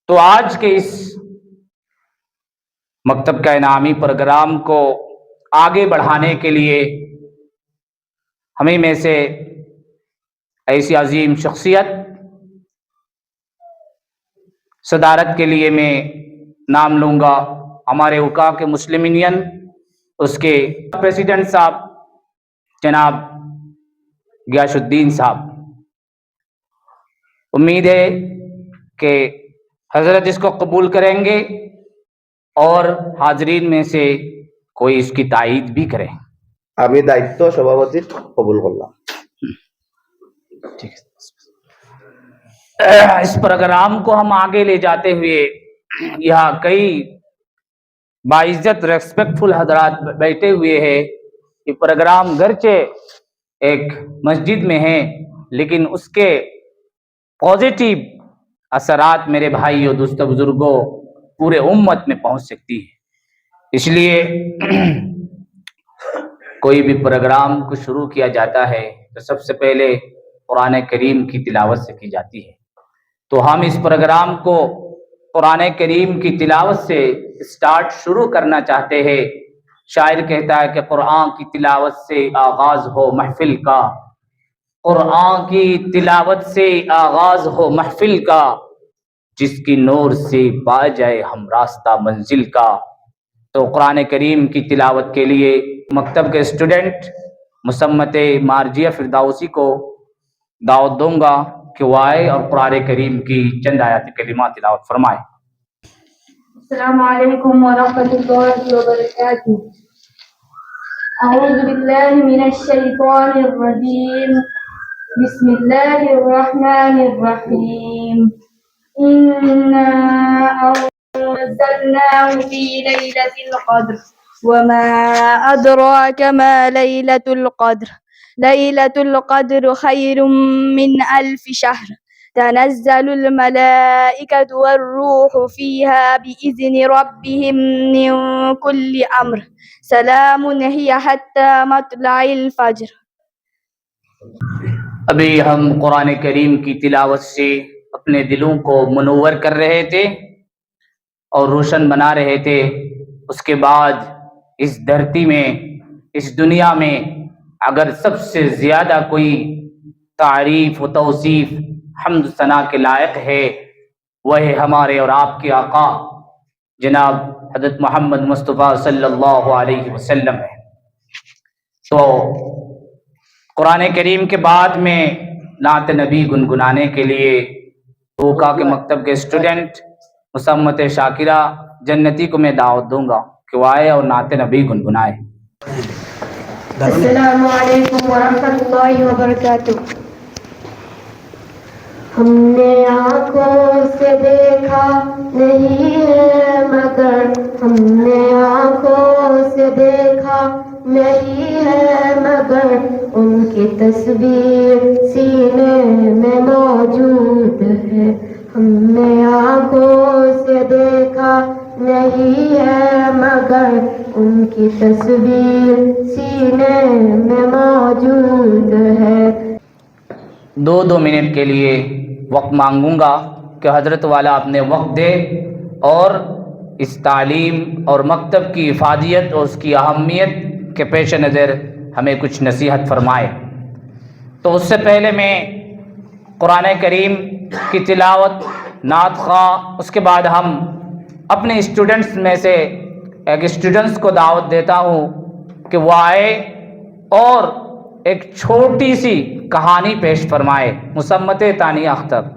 تو آج کے اس مکتب کا انعامی پروگرام کو آگے بڑھانے کے لیے ہمیں میں سے ایسی عظیم شخصیت صدارت کے لیے میں نام لوں گا ہمارے وقاف کے مسلم یونین اس کے پریزیڈنٹ صاحب جناب غیاث الدین صاحب۔ امید ہے کہ حضرت اس کو قبول کریں گے اور حاضرین میں سے کوئی اس کی تائید بھی کرے۔ আমি দায়িত্ব সভাপতির কবুল করলাম। ٹھیک ہے، اس پروگرام کو ہم آگے لے جاتے ہوئے یہاں کئی باعزت ریسپیکٹفل حضرات بیٹھے ہوئے ہیں۔ یہ پروگرام گرچہ ایک مسجد میں ہے لیکن اس کے پازیٹیو اثرات میرے بھائیوں دوستوں بزرگوں پورے امت میں پہنچ سکتی ہے۔ اس لیے کوئی بھی پروگرام کو شروع کیا جاتا ہے تو سب سے پہلے قرآن کریم کی تلاوت سے کی جاتی ہے۔ تو ہم اس پروگرام کو قرآن کریم کی تلاوت سے سٹارٹ شروع کرنا چاہتے ہیں۔ شاعر کہتا ہے کہ قرآن کی تلاوت سے آغاز ہو محفل کا، قرآن کی تلاوت سے آغاز ہو محفل کا، جس کی نور سے پا جائے ہم راستہ منزل کا۔ تو قرآن کریم کی تلاوت کے لیے مکتب کے اسٹوڈنٹ مسمت مارجیہ فردوسی کو دعوت دوں گا کہ وہ آئے اور قرآن کریم کی چند آیات کریمہ تلاوت فرمائے۔ السلام علیکم ورحمۃ اللہ وبرکاتہ۔ اعوذ باللہ من الشیطان الرجیم، بسم اللہ الرحمن الرحیم۔ انا انزلناه في ليلة القدر وما أدراك ما ليلة القدر ليلة القدر خير من 1000 شهر تنزل الملائكة والروح فيها بإذن ربهم من كل أمر سلام هي حتى مطلع الفجر۔ ابھی ہم قرآن کریم کی تلاوت سے اپنے دلوں کو منور کر رہے تھے اور روشن بنا رہے تھے۔ اس کے بعد اس دھرتی میں اس دنیا میں اگر سب سے زیادہ کوئی تعریف و توصیف حمد ثنا کے لائق ہے وہ ہے ہمارے اور آپ کے آقا جناب حضرت محمد مصطفیٰ صلی اللہ علیہ وسلم ہے۔ تو قرآن کریم کے بعد میں نعت نبی گنگنانے کے لیے وقا کے مکتب کے اسٹوڈنٹ مسمت شاکرہ جنتی کو میں دعوت دوں گا کہ وہ آئے اور نعت نبی گنگنائے۔ السلام علیکم ورحمۃ اللہ وبرکاتہ۔ ہم نے آنکھوں سے دیکھا نہیں ہے مگر، ہم نے آنکھوں سے دیکھا نہیں ہے مگر، ان کی تصویر سینے میں موجود ہے۔ ہم نے آنکھوں سے دیکھا نہیں ہے مگر، ان کی تصویر سینے میں موجود ہے۔ 2 منٹ کے لیے وقت مانگوں گا کہ حضرت والا اپنے وقت دے اور اس تعلیم اور مکتب کی افادیت اور اس کی اہمیت کے پیش نظر ہمیں کچھ نصیحت فرمائے۔ تو اس سے پہلے میں قرآن کریم کی تلاوت نعت خواہ، اس کے بعد ہم اپنے اسٹوڈنٹس میں سے ایک اسٹوڈنٹس کو دعوت دیتا ہوں کہ وہ آئے اور ایک چھوٹی سی کہانی پیش فرمائے۔ مسمت تانیہ اختر۔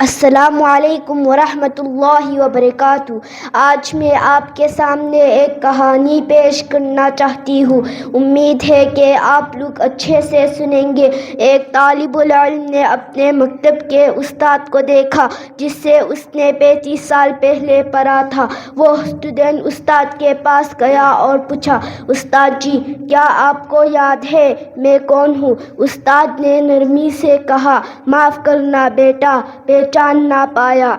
السلام علیکم ورحمۃ اللہ وبرکاتہ۔ آج میں آپ کے سامنے ایک کہانی پیش کرنا چاہتی ہوں، امید ہے کہ آپ لوگ اچھے سے سنیں گے۔ ایک طالب العلم نے اپنے مکتب کے استاد کو دیکھا جس سے اس نے 35 سال پہلے پڑھا تھا۔ وہ اسٹوڈنٹ استاد کے پاس گیا اور پوچھا، استاد جی کیا آپ کو یاد ہے میں کون ہوں؟ استاد نے نرمی سے کہا، معاف کرنا بیٹا، پہچان نہ پایا۔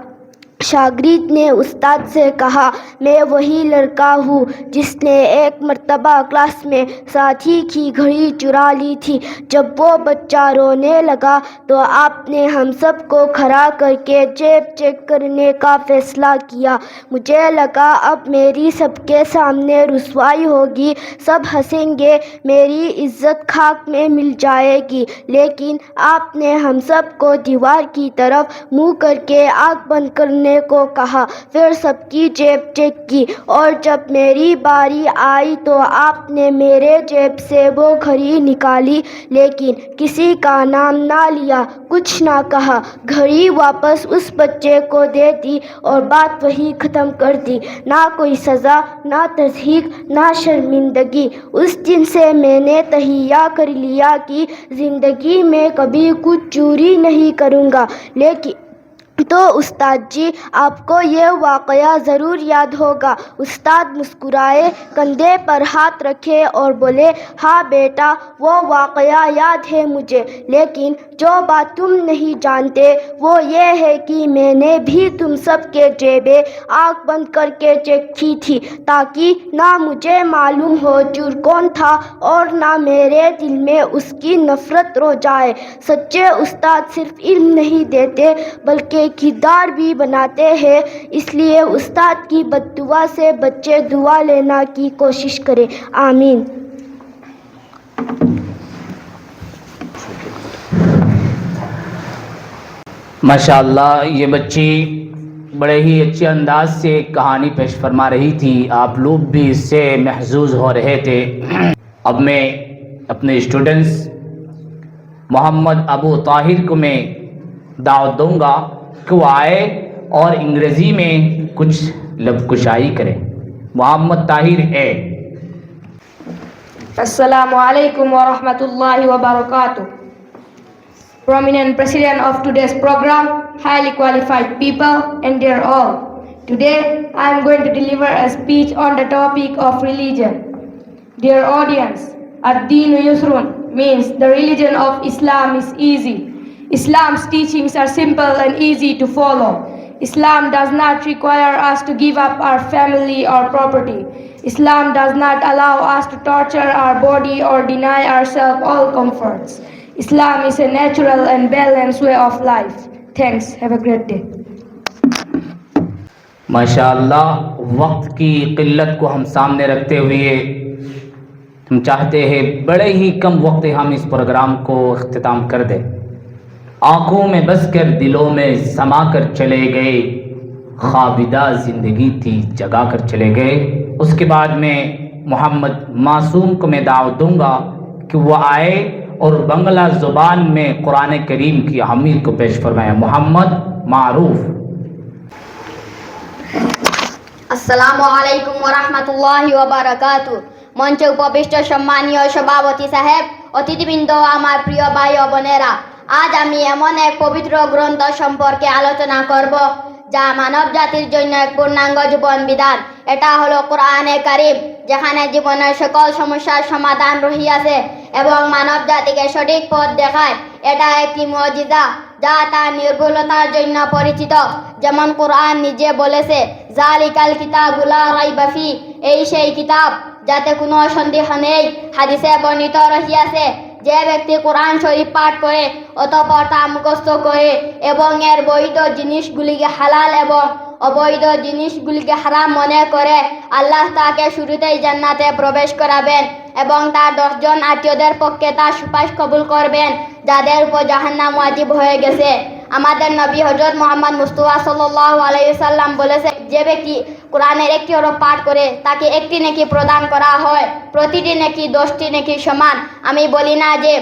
शागिर्द ने उस्ताद से कहा, मैं वही लड़का हूँ जिसने एक मर्तबा क्लास में साथी की घड़ी चुरा ली थी। जब वो बच्चा रोने लगा तो आपने हम सब को खड़ा करके जेब चेक करने का फ़ैसला किया। मुझे लगा अब मेरी सबके सामने रुसवाई होगी, सब हंसेंगे, मेरी इज्जत खाक में मिल जाएगी, लेकिन आपने हम सब को दीवार की तरफ मुँह करके आँख बंद करने को कहा। फिर सबकी जेब चेक की और जब मेरी बारी आई तो आपने मेरे जेब से वो घड़ी निकाली, लेकिन किसी का नाम ना लिया, कुछ ना कहा, घड़ी वापस उस बच्चे को दे दी और बात वही ख़त्म कर दी। ना कोई सज़ा, ना तज़हीक, ना शर्मिंदगी। उस दिन से मैंने तहिया कर लिया कि ज़िंदगी में कभी कुछ चोरी नहीं करूँगा। लेकिन तो उस्ताद जी, आपको ये वाक़या ज़रूर याद होगा। उस्ताद मुस्कुराए, कंधे पर हाथ रखे और बोले, हाँ बेटा, वो वाक़या याद है मुझे, लेकिन जो बात तुम नहीं जानते वो ये है कि मैंने भी तुम सब के जेबें आँख बंद करके चेक की थी, ताकि ना मुझे मालूम हो चोर कौन था और ना मेरे दिल में उसकी नफ़रत रो जाए। सच्चे उस्ताद सिर्फ इल्म नहीं देते बल्कि किरदार भी बनाते हैं, इसलिए उस्ताद की बद्दुआ से बच्चे दुआ लेना की कोशिश करें। आमीन। माशाअल्लाह, ये बच्ची बड़े ही अच्छे अंदाज से कहानी पेश फरमा रही थी। आप लोग भी इससे महजूज हो रहे थे। अब मैं अपने स्टूडेंट्स मोहम्मद अबू ताहिर को मैं दावत दूंगा कि वो आए और अंग्रेज़ी में कुछ लफ्ज़कुशाई करें। मोहम्मद ताहिर ए। Assalamu alaikum wa rahmatullahi wa barakatuh. Prominent president of today's program, highly qualified people, and dear all. Today, I am going to deliver a speech on the topic of religion. Dear audience, Ad-Dinu Yusrun means the religion of Islam is easy. Islam's teachings are simple and easy to follow. Islam does not require us to give up our family or property. Islam does not allow us to torture our body or deny ourselves all comforts. Islam is a natural and balanced way of life. Thanks. Have a great day. माशाअल्लाह, वक्त की किल्लत को हम सामने रखते हुए हम चाहते हैं बड़े ही कम वक्त हम इस प्रोग्राम को इख्तिताम कर दें। आँखों में बस कर दिलों में समा कर चले गए, ख्वाबिदा ज़िंदगी थी जगा कर चले गए। उसके बाद में मोहम्मद मासूम को मैं दावत दूंगा कि वो आए और बंगला ज़ुबान में कुरान करीम की अहमियत को पेश फरमाए। मोहम्मद मारूफ। আসসালামু আলাইকুম ওয়া রাহমাতুল্লাহি ওয়া বারাকাতুহু। মঞ্চে উপবিষ্ট সম্মানীয় সভাপতি সাহেব, অতিথিবৃন্দ, আমার প্রিয় ভাই ও বোনেরা, আজ আমি এমন এক পবিত্র গ্রন্থ সম্পর্কে আলোচনা করব যা মানব জাতির জন্য এক পূর্ণাঙ্গ জীবন বিধান। এটা হলো কোরআনে কারীম, যেখানে জীবনের সকল সমস্যার সমাধান রহিয়াছে এবং মানব জাতিকে সঠিক পথ দেখায়। এটা একটি মুজিজা যা তার নির্ভুলতার জন্য পরিচিত। যেমন কোরআন নিজে বলেছে, জালিকাল কিতাবু লা রাইবা ফি, এই সেই কিতাব যাতে কোনো সন্দেহ নেই। হাদিসে বর্ণিত রহিয়াছে, যে ব্যক্তি কোরআন শরীফ পাঠ করে অতঃপর তা মুখস্থ করে এবং এর বৈধ জিনিসগুলিকে হালাল এবং অবৈধ জিনিসগুলিকে হারাম মনে করে, আল্লাহ তাকে শুরুতেই জান্নাতে প্রবেশ করাবেন এবং তার 10 জন আত্মীয়দের পক্ষে তার সুপারিশ কবুল করবেন যাদের উপর জাহান্নাম ওয়াজিব হয়ে গেছে। আমাদের নবী হযরত মুহাম্মদ মুস্তাফা সাল্লাল্লাহু আলাইহি ওয়াসাল্লাম বলেছে, যে ব্যক্তি কোরআনের একটি হরফ পাঠ করে তাকে একটি নেকি প্রদান করা হয়, প্রতিটি নেকি 10টি নেকির সমান। আমি বলি না যে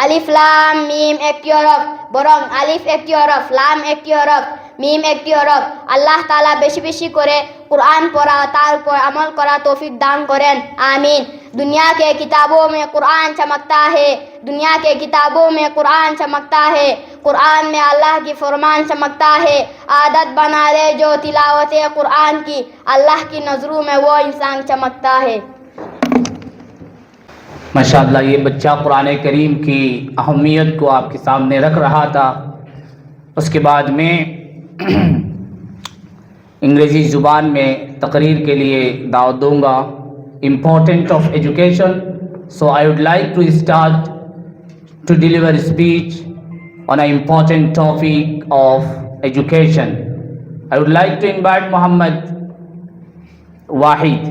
আলিফ লাম মিম একটি হরফ, বরং আলিফ একটি হরফ, লাম একটি হরফ, মিম একটি হরফ। আল্লাহ তাআলা বেশি বেশি করে कुरान पढ़ा, तार पर अमल करा तौफीक दान करें। आमीन। दुनिया के किताबों में कुरान चमकता है, दुनिया के किताबों में कुरान चमकता है, कुरान में अल्लाह की फरमान चमकता है। आदत बना ले जो तिलावत कुरान की, अल्लाह की नज़रों में वो इंसान चमकता है। माशाअल्लाह, ये बच्चा कुरान करीम की अहमियत को आपके सामने रख रहा था। उसके बाद में अंग्रेज़ी ज़ुबान में तकरीर के लिए दावत दूँगा, important of education. So I would like to start to deliver a speech on an important topic of education. I would like to invite Muhammad Wahid.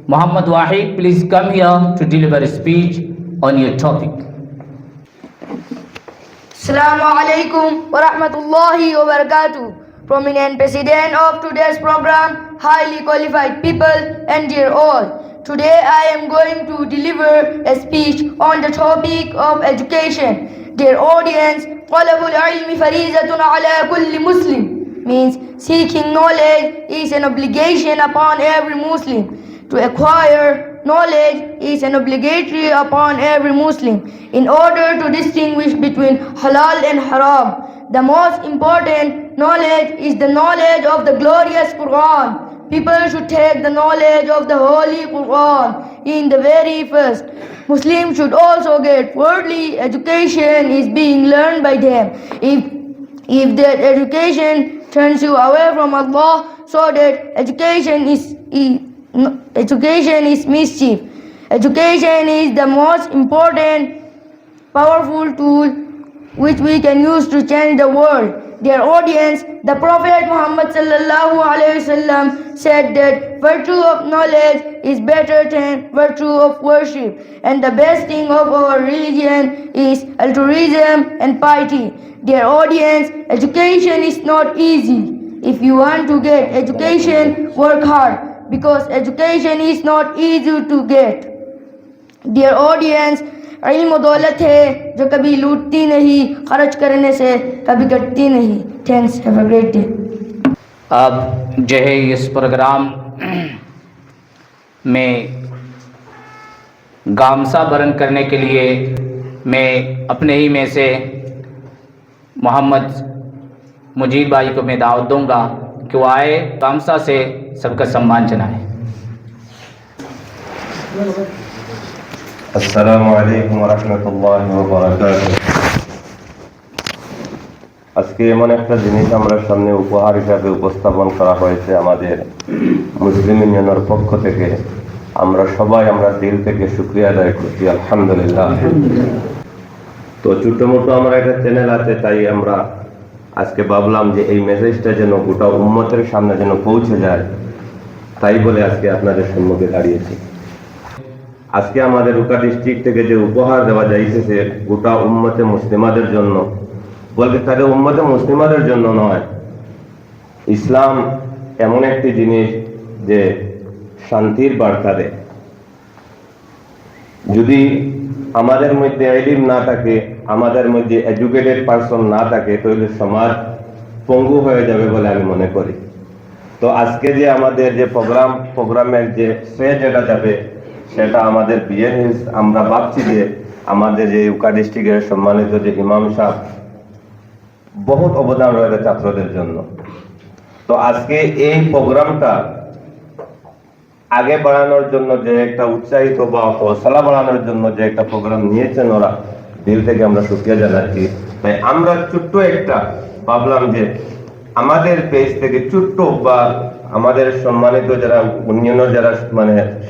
Muhammad Wahid, please come here to deliver a speech on your topic. Assalamu alaikum wa rahmatullahi wa barakatuh. Prominent president of today's program, highly qualified people, and dear all. Today I am going to deliver a speech on the topic of education. Dear audience, talabul ilmi farizatun ala kulli Muslim means seeking knowledge is an obligation upon every Muslim. To acquire knowledge is an obligatory upon every Muslim in order to distinguish between halal and haram. The most important knowledge is the knowledge of the glorious Quran. People should take the knowledge of the Holy Quran in the very first. Muslims should also get worldly education is being learned by them. If that education turns you away from Allah, so that education is mischief. Education is the most important, powerful tool which we can use to change the world. Dear audience, the Prophet Muhammad sallallahu alaihi wasallam said that virtue of knowledge is better than virtue of worship, and the best thing of our religion is altruism and piety. Dear audience, education is not easy. If you want to get education, work hard, because education is not easy to get. Dear audience, इल्म दौलत है जो कभी लूटती नहीं, खर्च करने से कभी घटती नहीं. Thanks, have a great day. अब जो है इस प्रोग्राम में गामसा बरन करने के लिए मैं अपने ही में से मोहम्मद मुजीब भाई को मैं दावत दूंगा कि वो आए, गामसा से सबका सम्मान जनाए. আসসালামু আলাইকুম ওয়া রাহমাতুল্লাহি ওয়া বারাকাতুহু। আজকে এমন একটা জিনিস আমরা সামনে উপহার হিসাবে উপস্থাপন করা হয়েছে আমাদের মুসলিম ইউনিয়নের পক্ষ থেকে। আমরা সবাই দিল থেকে শুকরিয়া আদায় করছি, আলহামদুলিল্লাহ। তো ছোট মোটো আমরা একটা চ্যানেল আছে, তাই আমরা আজকে ভাবলাম যে এই মেসেজটা যেন গোটা উম্মতের সামনে যেন পৌঁছে যায়, তাই বলে আজকে আপনাদের সম্মুখে দাঁড়িয়েছি। আজকে আমাদের উকা ডিস্ট্রিক্ট থেকে যে উপহার দেওয়া যাইতেছে গোটা উম্মতে মুসলিমাদের জন্য, বলতে তাদের উম্মতে মুসলিমাদের জন্য নয়। ইসলাম এমন একটি জিনিস যে শান্তির বার্তা দেয়। যদি আমাদের মধ্যে ইলম না থাকে, আমাদের মধ্যে এডুকেটেড পারসন না থাকে, তাহলে সমাজ পঙ্গু হয়ে যাবে বলে আমি মনে করি। তো আজকে যে আমাদের যে প্রোগ্রামের যে শ্রেয় যেটা যাবে সেটা আমাদের বিএনএস, আমরা ভাবছি যে আমাদের যে উকা ডিস্ট্রিক্টের সম্মানিত যে ইমাম সাহেব, বহুত অবদান রয়েছে ছাত্রদের জন্য। তো আজকে এই প্রোগ্রামটা আগে বাড়ানোর জন্য যে একটা উৎসাহিত বা হৌসলা বাড়ানোর জন্য যে একটা প্রোগ্রাম নিয়েছেন ওরা, দিল থেকে আমরা শুকরিয়া জানাচ্ছি। তাই আমরা ছোট্ট একটা ভাবলাম যে আমাদের পেজ থেকে ছোট্ট বা আমাদের সম্মানিত যারা ইউনিয়নের যারা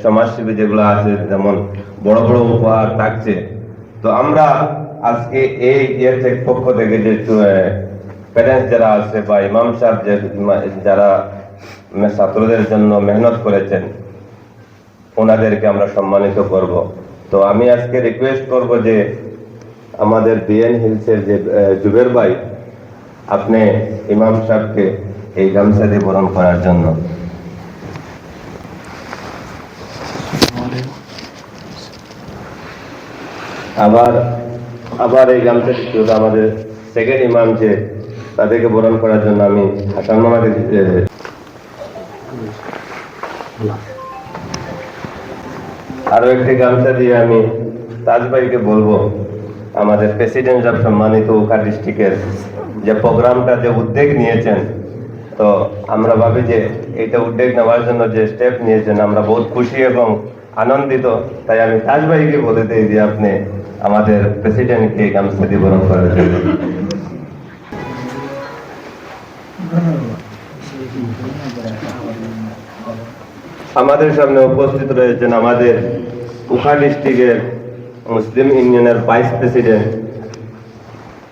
সমাজসেবী যেগুলো আছে, যেমন বড় বড় উপহার থাকছে, তো আমরা আজকে এই পক্ষ থেকে যে প্যারেন্টস যারা আছে বা ইমাম সাহেব যারা ছাত্রদের জন্য মেহনত করেছেন, ওনাদেরকে আমরা সম্মানিত করব। তো আমি আজকে রিকোয়েস্ট করব যে আমাদের বিএন হিলসের যে জুবের ভাই, আপনি ইমাম সাহেবকে এই গামছা দিয়ে বরণ করার জন্য। আবার এই গামছাটি আমাদের সেকেন্ড ইমাম যে তাদেরকে বরণ করার জন্য আমি হাসান মামাকে আরো একটি গামছা দিয়ে আমি তাজ ভাইকে বলবো, আমাদের প্রেসিডেন্ট অফ সম্মানিত উকা ডিস্ট্রিক্টের যে প্রোগ্রামটা যে উদ্যোগ নিয়েছেন, তো আমরা ভাবি যে এইটা উদ্যোগ নেওয়ার জন্য যে স্টেপ নিয়েছেন আমরা বহুত খুশি এবং আনন্দিত। তাই আমি তাজ ভাইকে বলে দিই যে আপনি আমাদের প্রেসিডেন্টকে গামছা দিয়ে বরণ করার জন্য। আমাদের সামনে উপস্থিত রয়েছেন আমাদের উখা ডিস্ট্রিক্টের মুসলিম ইউনিয়নের ভাইস প্রেসিডেন্ট।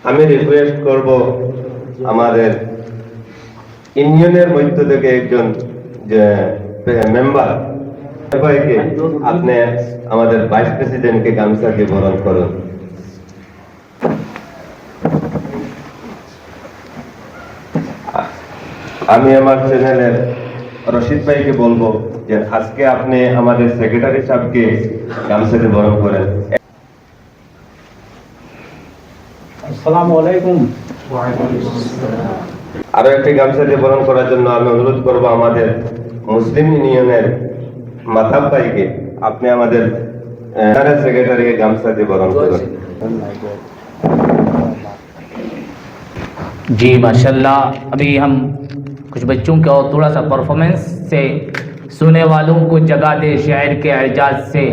আমি রিকোয়েস্ট করব আমাদের ইউনিয়নের মধ্য থেকে একজন যে মেম্বার সবাইকে আপনি আমাদের ভাইস প্রেসিডেন্টকে গামছা দিয়ে বরণ করুন। আমি আমার চ্যানেলের রশিদ ভাইকে বলবো যে আজকে আপনি আমাদের সেক্রেটারি সাহেবকে গামছা দিয়ে বরণ করেন। আসসালামু আলাইকুম। আরো একটি গামছা দিয়ে বরণ করার জন্য আমি অনুরোধ করব আমাদের মুসলিম ইউনিয়নের মাতাব ভাইকে, আপনি আমাদের সেক্রেটারিকে গামছা দিয়ে বরণ করুন। जी माशाल्लाह। अभी हम कुछ बच्चों का और थोड़ा सा परफॉर्मेंस से सुने वालों को जगा दे शायर के एजाज से,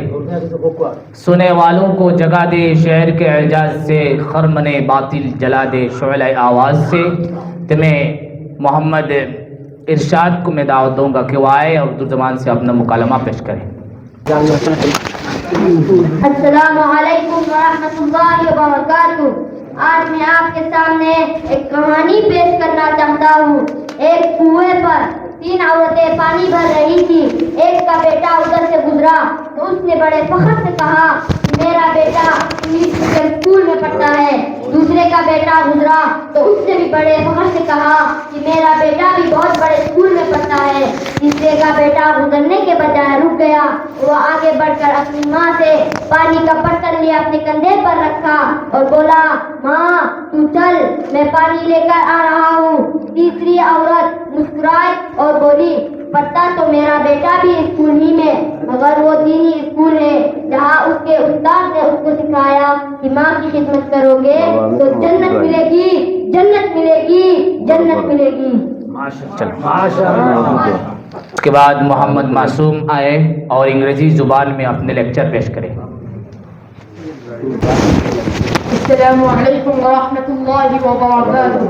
सुने वालों को जगा दे शायर के एजाज से, खरमने बातिल जला दे शोले आवाज़ से। तो मैं मोहम्मद इरशाद को मैं दावत दूंगा कि वो आए और उर्दू ज़बान से अपना मुकालमा पेश करें। अस्सलामु अलैकुम व रहमतुल्लाहि व बरकातुहू। आज मैं आपके सामने एक कहानी पेश करना चाहता हूँ। एक कुएं पर 3 औरतें पानी भर रही थी। एक का बेटा उधर से गुजरा तो उसने बड़े फख्र से कहा कि मेरा बेटा इंग्लिश मीडियम स्कूल में पढ़ता है। दूसरे का बेटा गुजरा तो उसने भी बड़े फख्र से कहा कि मेरा बेटा भी बहुत बड़े स्कूल में पढ़ता है। तीसरे का बेटा गुजरने के बजाय रुक गया। वो आगे बढ़कर अपनी माँ से पानी का बर्तन लिया, अपने कंधे पर रखा और बोला, माँ तू चल, मैं पानी लेकर आ रहा हूँ। तीसरी औरत मुस्कुराई और बोली, पढ़ता तो मेरा बेटा भी स्कूल ही में, मगर वो दीनी स्कूल है जहाँ उसके उस्ताद ने उसको सिखाया कि माँ की खिदमत करोगे तो जन्नत मिलेगी, जन्नत मिलेगी, जन्नत मिलेगी। उसके बाद मोहम्मद मासूम आए और अंग्रेजी जुबान में अपने लेक्चर पेश करें। Assalamu alaikum wa rahmatullahi wa barakatuh.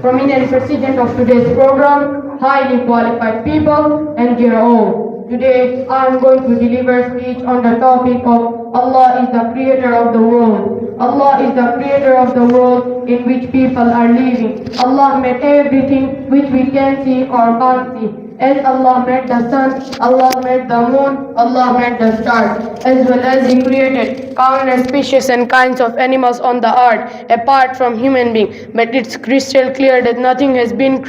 Prominent president of today's program, highly qualified people, and dear all. Today I am going to deliver a speech on the topic of Allah is the creator of the world. Allah is the creator of the world in which people are living. Allah made everything which we can see or can't see. As Allah made the sun, Allah made the moon, Allah made the stars, as well as He created countless species and kinds of animals on the earth, apart from human being. But it's crystal clear that nothing has been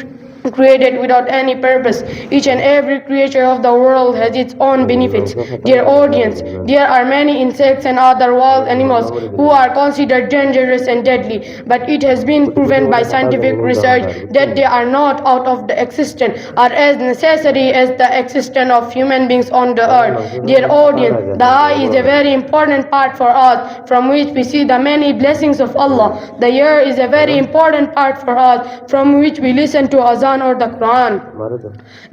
created without any purpose. Each and every creature of the world has its own benefits. Dear audience, there are many insects and other wild animals who are considered dangerous and deadly, but it has been proven by scientific research that they are not out of the existence or as necessary as the existence of human beings on the earth. Dear audience, the eye is a very important part for us, from which we see the many blessings of Allah. The ear is a very important part for us, from which we listen to azan or the Quran.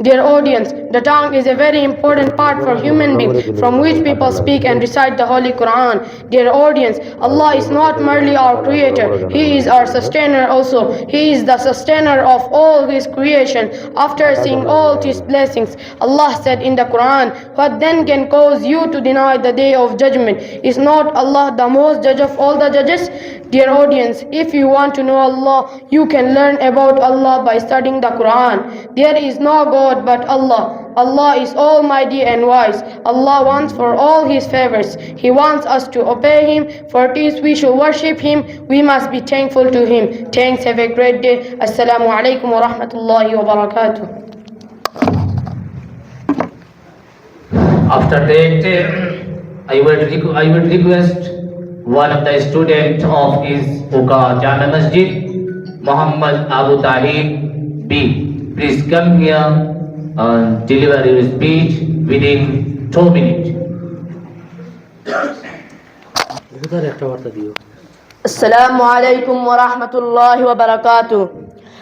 Dear audience, the tongue is a very important part for human beings, from which people speak and recite the Holy Quran. Dear audience, Allah is not merely our creator, He is our sustainer also. He is the sustainer of all His creation. After seeing all His blessings, Allah said in the Quran, what then can cause you to deny the day of judgment? Is not Allah the most judge of all the judges? Dear audience, if you want to know Allah, you can learn about Allah by studying the Quran. There is no God but Allah. Allah is almighty and wise. Allah wants for all His favors. He wants us to obey Him. For this we should worship Him. We must be thankful to Him. Thanks. Have a great day. Assalamu alaikum wa rahmatullahi wa barakatuh. After that, I would request one of the student of his Uka Jama Masjid, Muhammad Abu Tahir B. Please come here and deliver your speech within 2 minutes. Assalamu alaikum wa rahmatullahi wa barakatuh.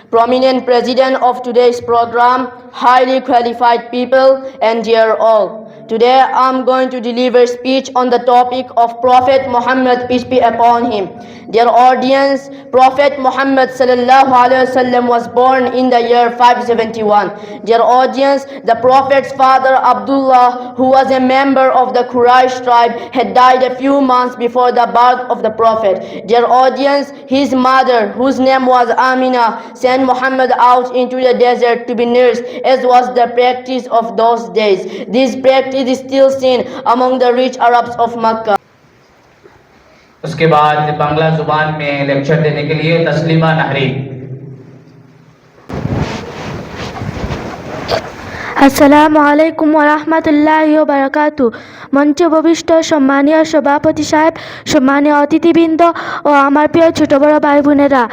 Prominent president of today's program, highly qualified people, and dear all. Today I'm going to deliver speech on the topic of Prophet Muhammad, peace be upon him. Dear audience, Prophet Muhammad sallallahu alaihi wasallam was born in the year 571. Dear audience, the Prophet's father Abdullah, who was a member of the Quraysh tribe, had died a few months before the birth of the Prophet. Dear audience, his mother, whose name was Amina, sent Muhammad out into the desert to be nursed, as was the practice of those days. This practice is still seen among the rich Arabs of Makkah. उसके बाद बांग्ला जुबान में lecture देने के लिए तस्लीमा नहरी। আসসালামু আলাইকুম ওয়া রাহমাতুল্লাহি ওয়া বারাকাতুহু। মঞ্চে উপবিষ্ট সম্মানীয় সভাপতি সাহেব, সম্মানীয় অতিথিবৃন্দ ও আমার প্রিয় ছোট বড় ভাই বোনেরা,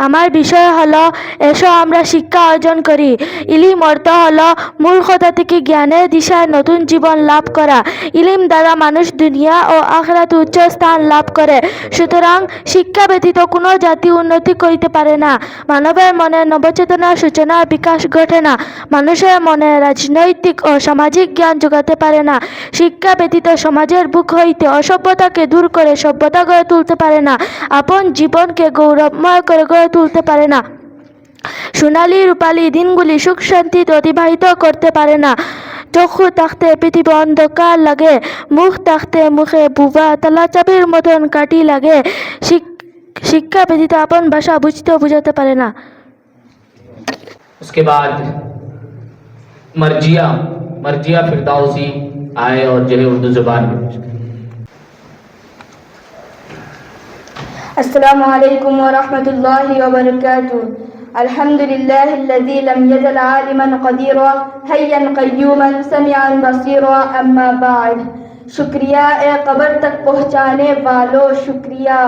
আমার বিষয় হলো এসো আমরা শিক্ষা অর্জন করি। ইলিম অর্থ হলো মূর্খতা থেকে জ্ঞানের দিশায় নতুন জীবন লাভ করা। ইলিম দ্বারা মানুষ দুনিয়া ও আখিরাতে উচ্চ স্থান লাভ করে। সুতরাং শিক্ষা ব্যতীত কোনো জাতি উন্নতি করিতে পারে না। মানবের মনে নবচেতনার সূচনা বিকাশ ঘটে না। মানুষের মনে রাজনৈতিক ও সামাজিক জ্ঞান যোগাতে পারে না। শিক্ষা ব্যতীত সমাজের বুক হইতে অসভ্যতাকে দূর করে সভ্যতা গড়ে তুলতে পারে না। আপন জীবনকে গৌরবময় করে গড়ে তুলতে পারে না। সোনালী রূপালী দিনগুলি সুখ শান্তিতে অতিবাহিত করতে পারে না। চক্ষু থাকতে পৃথিবী অন্ধকার লাগে, মুখ থাকতে মুখে বুবা তালা চাবির মতন কাটি লাগে। শিক্ষা ব্যতীত আপন ভাষা বুঝতেও বুঝাতে পারে না। उसके बाद मर्जिया फिरदौसी आए और जो है उर्दू जुबान में। السلام عليكم ورحمة الله وبركاته. الحمد لله الذي لم يزل عالما قديرا حيا قيوما سميعا بصيرا. أما بعد، شکریہ اے قبر تک پہنچانے والوں، شکریہ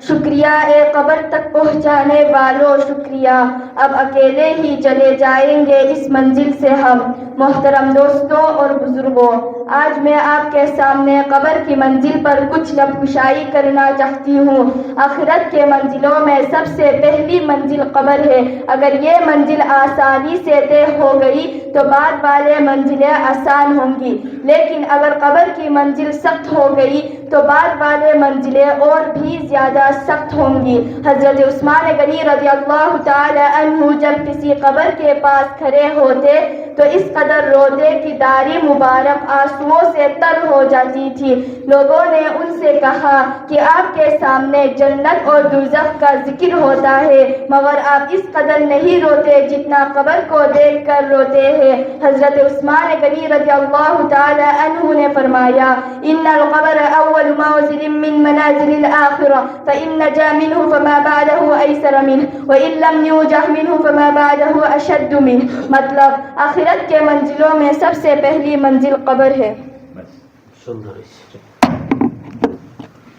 شکریہ اے قبر تک پہنچانے والوں، شکریہ. اب اکیلے ہی چلے جائیں گے اس منزل سے ہم. محترم دوستوں اور بزرگوں، آج میں آپ کے سامنے قبر کی منزل پر کچھ لب کشائی کرنا چاہتی ہوں. آخرت کے منزلوں میں سب سے پہلی منزل قبر ہے. اگر یہ منزل آسانی سے طے ہو گئی تو بعد والے منزلیں آسان ہوں گی، لیکن اگر قبر کی منزل سخت ہو گئی تو بعد والے منزلیں اور بھی زیادہ سخت ہوں گی. حضرت عثمان غنی رضی اللہ تعالی عنہ جب کسی قبر کے پاس کھڑے ہوتے تو اس قدر روتے کہ داڑھی مبارک آنسوؤں سے تر ہو جاتی تھی. لوگوں نے ان سے کہا کہ آپ کے سامنے جنت اور دوزخ کا ذکر ہوتا ہے مگر آپ اس قدر نہیں روتے جتنا قبر کو دیکھ کر روتے ہیں. حضرت عثمان غنی رضی اللہ تعالی عنہ نے فرمایا، ان القبر اول منزل من منازل الاخرہ فان نجا منه فما بعده ایسر منه وان لم يوجه منه فما بعده اشد منه. مطلب آخرت کے منزلوں میں سب سے پہلی منزل قبر ہے.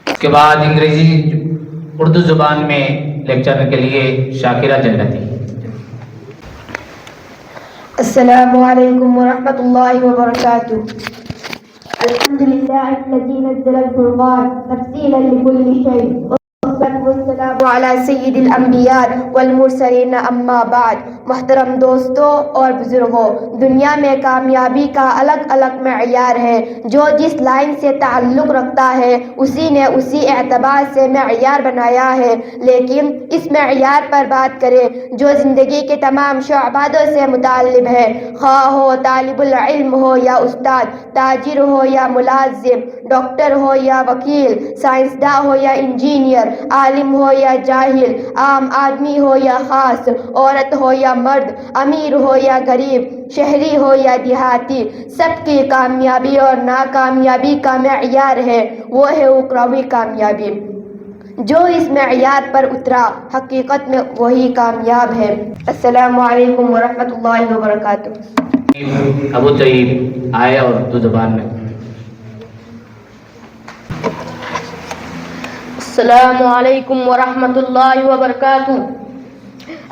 اس کے بعد انگریزی اردو زبان میں لیکچر کے لیے شاکرہ جنتی. السلام علیکم ورحمۃ اللہ وبرکاتہ. الحمد لله الذي نزل الفرقان تفصيلا لكل شيء والصلاة والسلام على سید الانبیاء والمرسلین. اما بعد، محترم دوستوں اور بزرگوں، دنیا میں کامیابی کا الگ الگ معیار ہے. جو جس لائن سے تعلق رکھتا ہے اسی نے اسی اعتبار سے معیار بنایا ہے. لیکن اس معیار پر بات کریں جو زندگی کے تمام شعبوں سے متعلق ہے، خواہ ہو طالب العلم ہو یا استاد، تاجر ہو یا ملازم، ڈاکٹر ہو یا وکیل، سائنسداں ہو یا انجینئر، عالم ہو یا جاہل، عام آدمی ہو یا خاص، عورت ہو یا مرد، امیر ہو یا غریب، شہری ہو یا دیہاتی، سب کی کامیابی اور ناکامیابی کا معیار ہے، وہ ہے اخروی کامیابی. جو اس معیار پر اترا حقیقت میں وہی کامیاب ہے. السلام علیکم ورحمۃ اللہ وبرکاتہ. ابو طیب آئے اور اردو زبان میں. السلام علیکم ورحمۃ اللہ وبرکاتہ.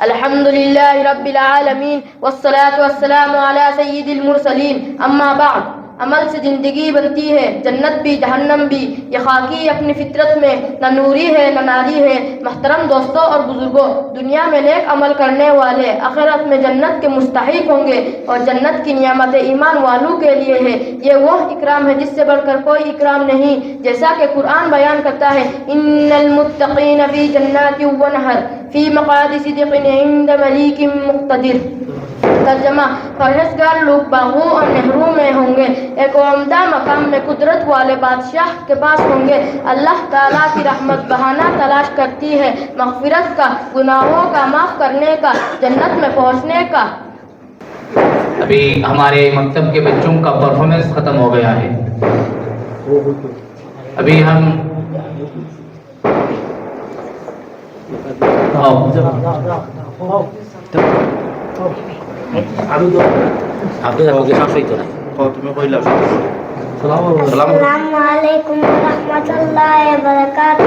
الحمد للہ رب العالمین والصلاة والسلام علی سید المرسلین. اما بعد، عمل سے زندگی بنتی ہے، جنت بھی جہنم بھی۔ یہ خاکی اپنی فطرت میں نہ نوری ہے نہ ناری ہے۔ محترم دوستوں اور بزرگوں، دنیا میں نیک عمل کرنے والے آخرت میں جنت کے مستحق ہوں گے، اور جنت کی نعمت ایمان والوں کے لیے ہے۔ یہ وہ اکرام ہے جس سے بڑھ کر کوئی اکرام نہیں، جیسا کہ قرآن بیان کرتا ہے، ان المتقین فی جنات ونہر فی مقعد صدق عند ملیک مقتدر۔ ترجمہ، پرہیزگار لوگ باغوں اور نہروں میں ہوں گے، ایک عمدہ مقام میں قدرت والے بادشاہ کے پاس ہوں گے۔ اللہ تعالیٰ کی رحمت بہانہ تلاش کرتی ہے، مغفرت کا، گناہوں کا معاف کرنے کا، جنت میں پہنچنے کا۔ ابھی ہمارے مکتب کے بچوں کا پرفارمنس ختم ہو گیا ہے۔ ابھی ہم السلام علیکم ورحمۃ اللہ وبرکاتہ۔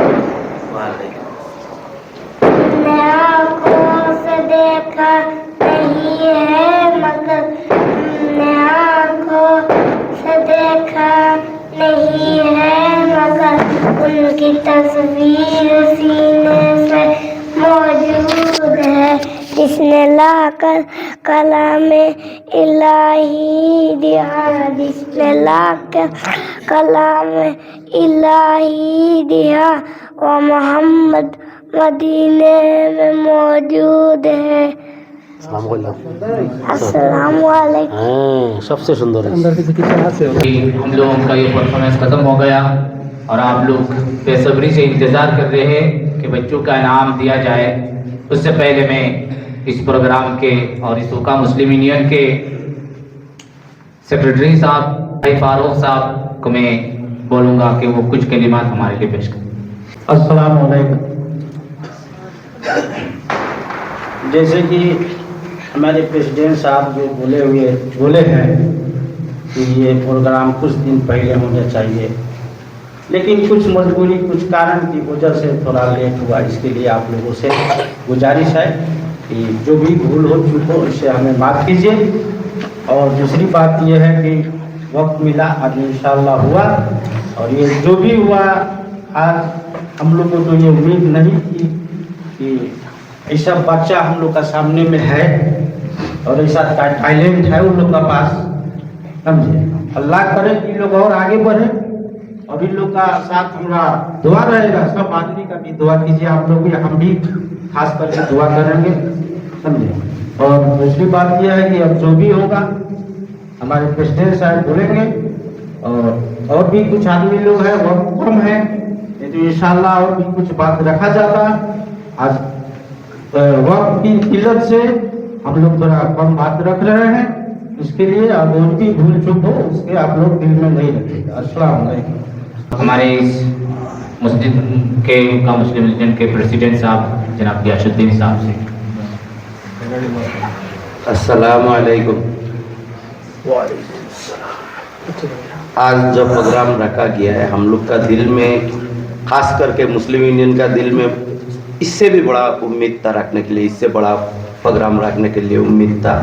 ہم نے آنکھوں سے دیکھا نہیں ہے مگر، ہم نے آنکھوں سے دیکھا نہیں ہے مگر، ان کی تصویر سینے سے موجود ہے۔ جس نے لا کر کلام الہی دیا، جس نے لا کر کلام الہی دیا، وہ محمد مدینے میں موجود ہے۔ السلام علیکم۔ سب سے سندر ہے۔ ہم لوگوں کا یہ پرفارمنس ختم ہو گیا اور آپ لوگ بے صبری سے انتظار کر رہے ہیں کہ بچوں کا انعام دیا جائے۔ اس سے پہلے میں اس پروگرام کے اور اس حکام مسلم یونین کے سیکرٹری صاحب بھائی فاروق صاحب کو میں بولوں گا کہ وہ کچھ کلمات ہمارے لیے پیش کریں۔ السلام علیکم۔ جیسے کہ ہمارے پریزیڈنٹ صاحب جو بولے ہیں کہ یہ پروگرام کچھ دن پہلے ہونا چاہیے، لیکن کچھ مجبوری، کچھ کارن کی وجہ سے تھوڑا لیٹ ہوا۔ اس کے لیے آپ لوگوں سے گزارش ہے کہ جو بھی بھول ہو چک ہو اسے ہمیں معاف کیجیے۔ اور دوسری بات یہ ہے کہ وقت ملا، آج انشاءاللہ ہوا، اور یہ جو بھی ہوا آج ہم لوگ کو تو یہ امید نہیں تھی کہ ایسا بچہ ہم لوگ کا سامنے میں ہے اور ایسا ٹیلنٹ ہے ان لوگ کا پاس، سمجھے۔ اللہ کرے کہ لوگ اور آگے بڑھے، اور ان لوگ کا ساتھ ہمارا دعا رہے گا۔ سب آدمی کا بھی دعا کیجیے آپ لوگ بھی، ہم بھی خاص کر کے دعا کریں گے، سمجھے۔ اور دوسری بات یہ ہے کہ اب جو بھی ہوگا ہمارے پریزیڈنٹ صاحب بولیں گے، اور بھی کچھ آدمی لوگ ہیں وہ کم ہیں، تو انشاءاللہ اور بھی کچھ بات رکھا جاتا۔ آج وقت کی قلت سے ہم لوگ تھوڑا کم بات رکھ رہے ہیں، اس کے لیے اب اور بھی بھول چک ہو اس کے آپ لوگ دل میں نہیں رکھے گا۔ السلام علیکم۔ ہمارے اس مسلم کے حکام مسلم یونین کے پریزیڈنٹ صاحب جناب غیاث الدین صاحب سے۔ السلام علیکم۔ آج جو پروگرام رکھا گیا ہے ہم لوگ کا دل میں، خاص کر کے مسلم یونین کا دل میں اس سے بھی بڑا امید تھا رکھنے کے لیے، اس سے بڑا پروگرام رکھنے کے لیے امید تھا،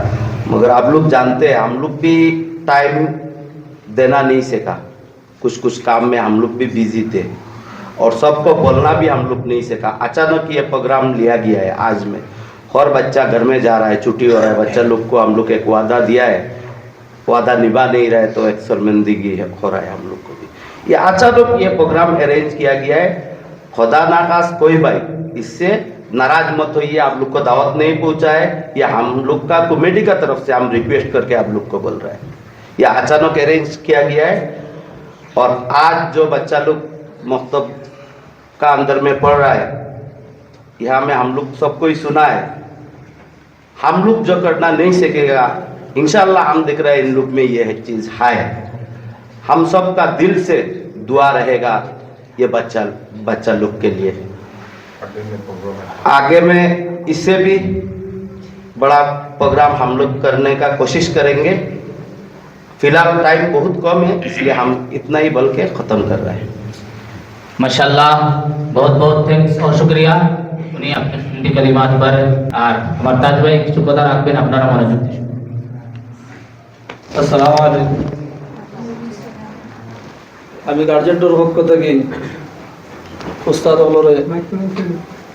مگر آپ لوگ جانتے ہیں ہم لوگ بھی ٹائم دینا نہیں سیکھا، کچھ کام میں ہم لوگ بھی بیزی تھے، اور سب کو بولنا بھی ہم لوگ نہیں سیکھا۔ اچانک یہ پروگرام لیا گیا ہے آج میں، اور بچہ گھر میں جا رہا ہے، چھٹی ہو رہا ہے، بچہ لوگ کو ہم لوگ ایک وعدہ دیا ہے، وعدہ نبھا نہیں رہے تو ایک شرمندگی ہو رہا ہے ہم لوگ کو بھی۔ یہ اچانک یہ پروگرام ارینج کیا گیا ہے، خدا ناخواست کوئی بھائی اس سے ناراض مت ہوئیے، آپ لوگ کو دعوت نہیں پہنچا ہے، یہ ہم لوگ کا کمیٹی کا طرف سے ہم ریکویسٹ کر کے آپ لوگ کو بول رہے ہیں، یہ اچانک ارینج کیا گیا ہے۔ اور آج جو بچہ لوگ مکتب کا اندر میں پڑھ رہا ہے، یہاں میں ہم لوگ سب کو ہی سنا ہے، ہم لوگ جو کرنا نہیں سیکھے گا انشاءاللہ ہم دیکھ رہے ہیں ان لوگ میں یہ چیز ہے، ہم سب کا دل سے دعا رہے گا یہ بچہ لوگ کے لیے۔ آگے میں اس سے بھی بڑا پروگرام ہم لوگ کرنے کا کوشش کریں گے، فی الحال ٹائم بہت کم ہے اس لیے ہم اتنا ہی بول کے ختم کر رہے ہیں۔ ماشاءاللہ، بہت بہت تھینکس اور شکریہ انہیں اپنی کلمات پر، اور ہمارے تاج بھائی شکر ادا رکھتے ہیں اپنا مانوج۔ السلام علیکم۔ আমি গার্জেন্টর পক্ষ থেকে উস্তাদ হলরে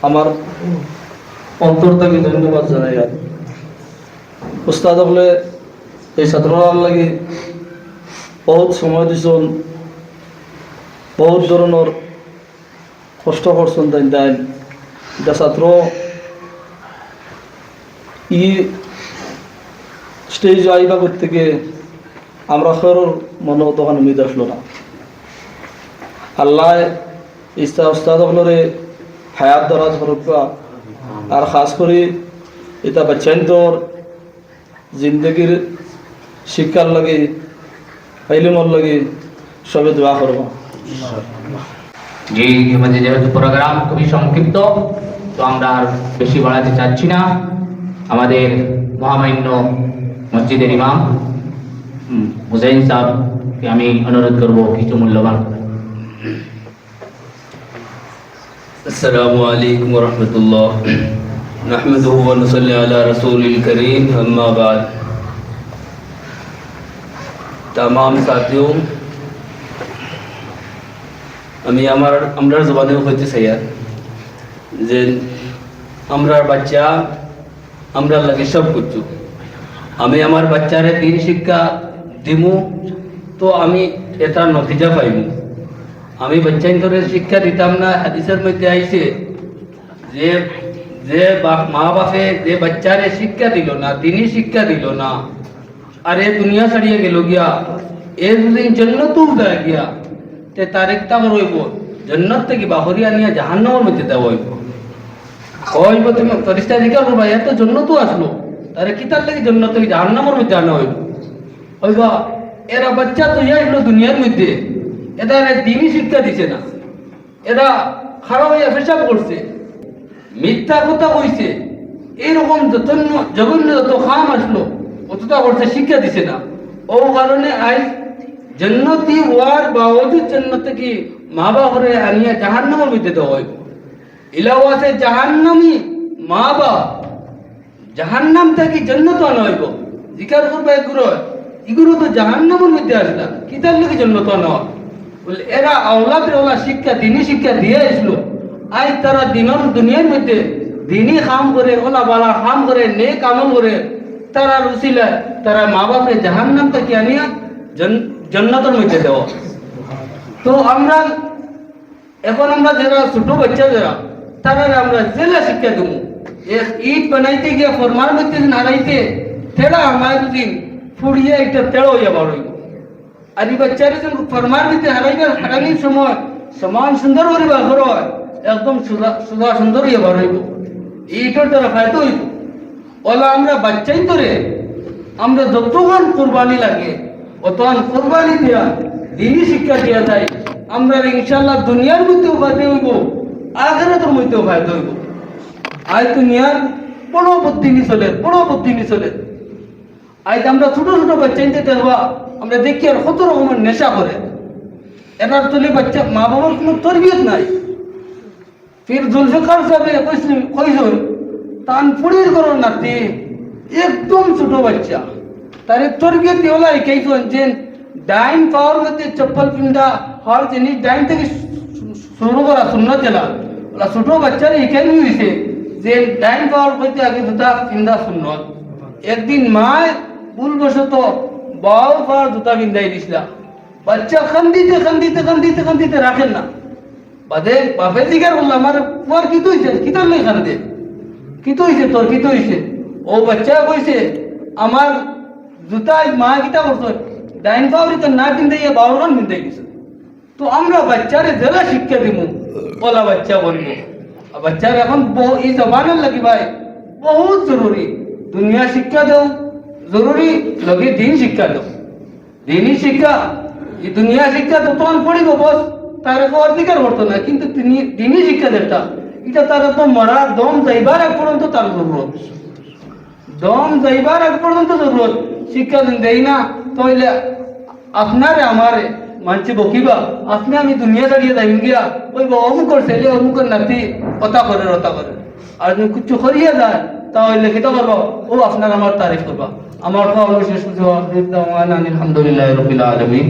আমার অন্তর থেকে ধন্যবাদ জানাই। আর উস্তাদ হলে এই ছাত্ররার লাগে বহুত সময় দিছন, বহুত ধরনের কষ্ট করছেন। তাই দেন যা ছাত্র ই স্টেজ আইবা করতে গিয়ে আমরা কারোর মনে তখন উম্মিদ আসলো না। আল্লাহ উস্তাদ হলরে হায়াত দরাজ হরকা আর খাস করে এটা বাচ্চান্তর জিন্দগির শিক্ষার লাগে ইলমের লাগে সবে দোয়া করব। জি, আমাদের যেহেতু প্রোগ্রাম খুবই সংক্ষিপ্ত, তো আমরা আর বেশি বাড়াতে চাচ্ছি না। আমাদের মহামান্য মসজিদের ইমাম হুসাইন সাহেবকে আমি অনুরোধ করব কিছু মূল্যবান। अस्सलामु अलैकुम व रहमतुल्लाह नहमदुहु व नुसल्ली अला रसूलिल करीम अम्मा बाद। तमाम साथियों, আমি আমরার জবানেও হইতে চাই যে আমরার বাচ্চা আমরার লাগে সব কিছু। আমি আমার বাচ্চারে দিন শিক্ষা দিমু তো আমি এটার নতিজা পাইমু। আমি বাচ্চাইন্তরে শিক্ষা দিতাম না। হাদিসের মধ্যে আইছে যে যে মা বাপে যে বাচ্চারে শিক্ষা দিল না, দিনই শিক্ষা দিল না, আর এ দুনিয়া ছাড়িয়ে গেল গিয়া, এ যদি জন্নতও যায় গিয়া তে তার একটা রইব জন্নত থেকে বাহরিয়া নিয়ে জাহান্নামের মধ্যে দেওয়া হইব। হইব তুমি ফেরেশতা জিজ্ঞাসা করবা এত জন্নতও আসলো, তারে কি তার লাগে জন্নত থেকে জাহান্নামের মধ্যে আনা হইব? হইবা এরা বাচ্চা তো আসলো দুনিয়ার মধ্যে, এরা দিনই শিক্ষা দিছে না, এরা খারাপ হইয়া পেশাব করছে, মিথ্যা কথা কইছে, এইরকম জঘন্য যত খাম আসলো অতটা করছে, শিক্ষা দিছে না। ও কারণে আজ জন্নতি হওয়ার বাবজুদ জন্নত থেকে মা বাপরে আনিয়া জাহান্নামের মধ্যে দেওয়া হইব। ইলাওয়াতে জাহান্নামি মা বাপ জাহান্নাম থেকে জন্নত আনা হইব। জিকার করবে এগুলো তো জাহান্নামের মধ্যে আসলা, কিতার লাগে জন্নত আনা হয়? বলে এরা আওলাদের ওলা শিক্ষা দিনই শিক্ষা দিয়ে আসলো, আজ তারা দিনের দুনিয়ার মধ্যে দিনই কাম করে, ওলা বালা কাম করে, নেক আমল করে, তারা রুসিলা তারা মা বাপরে জাহান্নাম থেকে আনিয়া জন্নতের মধ্যে দেওয়া। তো আমরা এখন আমরা যারা ছোট বাচ্চা যারা তারা আমরা জেলা শিক্ষা দেবো। এক ইট বানাইতে গিয়ে ফরমার মধ্যে হারাইতে তেড়া আমার দিন ফুড়িয়ে একটা তেড়ো হইয়া বার হইব। আর এই বাচ্চারা যখন ফরমার মধ্যে হারানির সময় সমান সুন্দর করে বার হয়, একদম সুদা সুন্দর হইয়া বার হইব। এইটার দ্বারা ফায়দা হইব। ওলা আমরা বাচ্চাই ধরে আমরা যতক্ষণ কোরবানি লাগে অতক্ষণ কোরবানি দেওয়া দিনই শিক্ষা দেওয়া যায়, আমরা ইনশাল্লাহ দুনিয়ার মধ্যেও ফায়দা হইব, আখিরাতের মধ্যেও ফায়দা হইব। আজ দুনিয়ার বড় বুদ্ধি নি চলে। আজ আমরা ছোট ছোট বাচ্চা দেখবা আমরা দেখি আর কত রকমের নেশা করে। এটার তলে বাচ্চা মা বাবার কোনো তরবিয়ত নাই। ফির জুলফিকার সাহেব কইছেন তানপুরের করো নাতি একদম ছোট বাচ্চা, তারে তরবিয়ত দেওয়া কেইছেন যে ডাইন পাওয়ার মধ্যে চপ্পল পিন্ধা হর জিনিস ডাইন থেকে শুরু করা সুন্নত জেলা ওলা ছোট বাচ্চারা এখানে হয়েছে যে ডাইন পাওয়ার মধ্যে আগে জুতা পিন্ধা সুন্নত। একদিন মায় ভুলবশত বাউ পাওয়ার জুতা পিন্ধাই দিছিলাম, বাচ্চা কান্দিতে রাখেন না। বাদে বাপে জিজ্ঞাসা করলাম আমার পুয়ার কি হয়েছে, কিতার নেই কান্দে, কি হয়েছে? ও বাচ্চা কইছে আমার জুতা মা কিতা করতো ডাইন পাওয়ারি তো না পিন্ধাইয়া বাউরান পিন্ধাই গেছে। তো আমরা বাচ্চারে জেলা শিক্ষা দিব, বলা বাচ্চা বলবো। বাচ্চার এখন এই জমানার লাগি ভাই বহুত জরুরি, দুনিয়া শিক্ষা দেও জরুরি, লগে দিন শিক্ষা দেও। দিনই শিক্ষা এই দুনিয়া শিক্ষা তো তখন পড়িব বস, তার অধিকার করতো না, কিন্তু দিনই শিক্ষা যেটা এটা তার তো মরা দম যাইবার এক পর্যন্ত তার জরুরত, শিক্ষা দেই না তাহলে আপনারে আমারে মানছি বকিবা, আপনি আমি দুনিয়া দাঁড়িয়ে যাইম গিয়া ওই অমুকর ছেলে অমুকর নাতি কথা করে আর যদি কিছু করিয়ে যায় তাহলে খেতে পারবো ও আপনার আমার তারিফ করবা। আমার শেষ আলহামদুলিল্লাহ রাব্বিল আলামিন।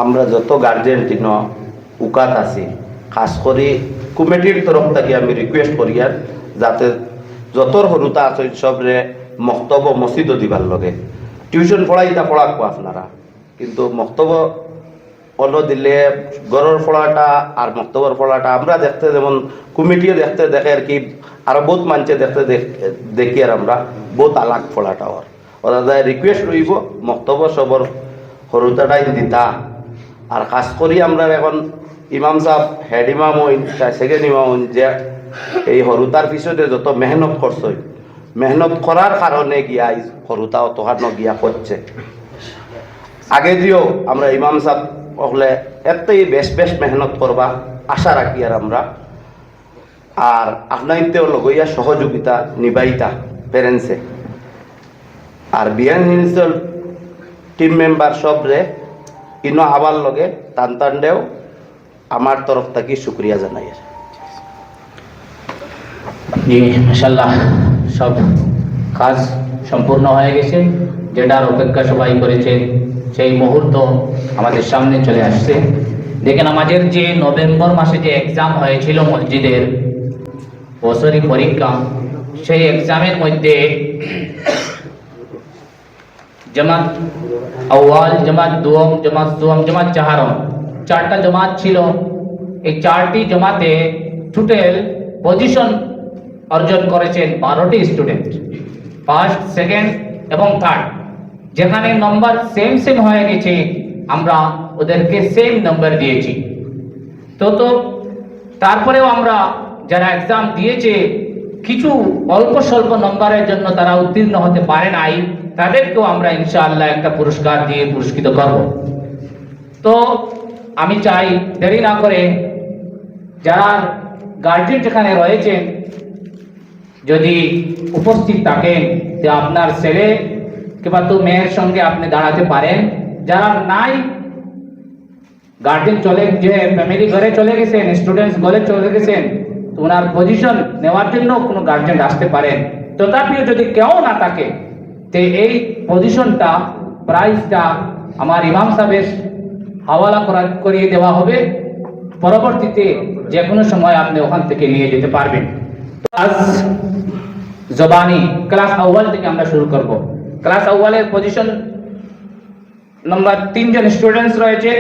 আমরা যত গার্জেন তিন উকাত আছি খাস করে কমিটির তরফ থেকে আমি রিকোয়েস্ট করি আর যাতে যতর সৰুতা আছে সবরে মক্তব্য মসজিদও দিবার লগে টিউশন পড়াইতা পড়াকো আপনারা কিন্তু মক্তব্য অন্য দিলে গড়ের পড়াটা আর মক্তব্যর পড়াটা আমরা দেখতে যেমন কমিটিও দেখতে দেখে আর কি আরো বহুত মানছে দেখতে দেখি আর আমরা বহুত আলাগ পড়াটা ওরা রিকোয়েস্ট রইব মক্তব্য সবর সৰুতাটাই দিতা আর খাস করি আমরা এখন ইমাম সাহেব হেড ইমাম হইন সেকেন্ড ইমাম হইন যে এই সৰুতার পিছনে যত মেহনত করছে মেহনত করার কারণে গিয়া এই সৰুতা অতহার গিয়া করছে আগে দিও আমরা ইমাম সাহেব হলে এতই বেশ বেশ মেহনত করবা আশা রাখি আর আমরা আর আপনাইতেও লগইয়া সহযোগিতা নিবাইতা প্যারেন্টসে আর বিহান হিলসের টিম মেম্বার সবরে ইনো আবার লগে টানটানডেও আমার তরফ থেকে শুক্রিয়া জানাই জি মাশাআল্লাহ সব কাজ সম্পূর্ণ হয়ে গেছে যেটার অপেক্ষা সবাই করেছে সেই মুহূর্ত আমাদের সামনে চলে আসছে দেখেন আমাদের যে নভেম্বর মাসে যে এক্সাম হয়েছিল মসজিদের বছরি পরীক্ষা সেই এক্সামের মধ্যে জামাত আউয়াল জামাত দুম জামাত সুম জামাত চাহারম চারটা জামাত ছিল এই চারটি জামাতে টোটাল পজিশন অর্জন করেছেন 12টি স্টুডেন্ট ফার্স্ট সেকেন্ড এবং থার্ড যেখানে নম্বর সেম সেম হয়ে গেছে আমরা ওদেরকে সেম নাম্বার দিয়েছি তো তারপরেও আমরা যারা এক্সাম দিয়েছে কিছু অল্প স্বল্প নম্বরের জন্য তারা উত্তীর্ণ হতে পারে নাই তাদেরকেও আমরা ইনশাআল্লাহ একটা পুরস্কার দিয়ে পুরস্কৃত করব তো আমি চাই দেরি না করে যারা গার্জিয়ান যেখানে রয়েছেন যদি উপস্থিত থাকেন যে আপনার ছেলে কিংবা তো মেয়ের সঙ্গে আপনি দাঁড়াতে পারেন যারা নাই গার্জেন চলে যে ফ্যামিলি ঘরে চলে গেছেন স্টুডেন্টস ঘরে চলে গেছেন তো ওনার পজিশন নেওয়ার জন্য কোনো গার্জেন আসতে পারেন তথাপিও যদি কেউ না থাকে তো এই পজিশনটা প্রাইজটা আমার ইমাম সাহেবের হাওয়ালা করিয়ে দেওয়া হবে পরবর্তীতে যে কোনো সময় আপনি ওখান থেকে নিয়ে যেতে পারবেন আজ জবানি ক্লাস আউয়াল থেকে আমরা শুরু করব ক্লাস আউয়ালের পজিশন নম্বর 3 জন স্টুডেন্টস রয়েছে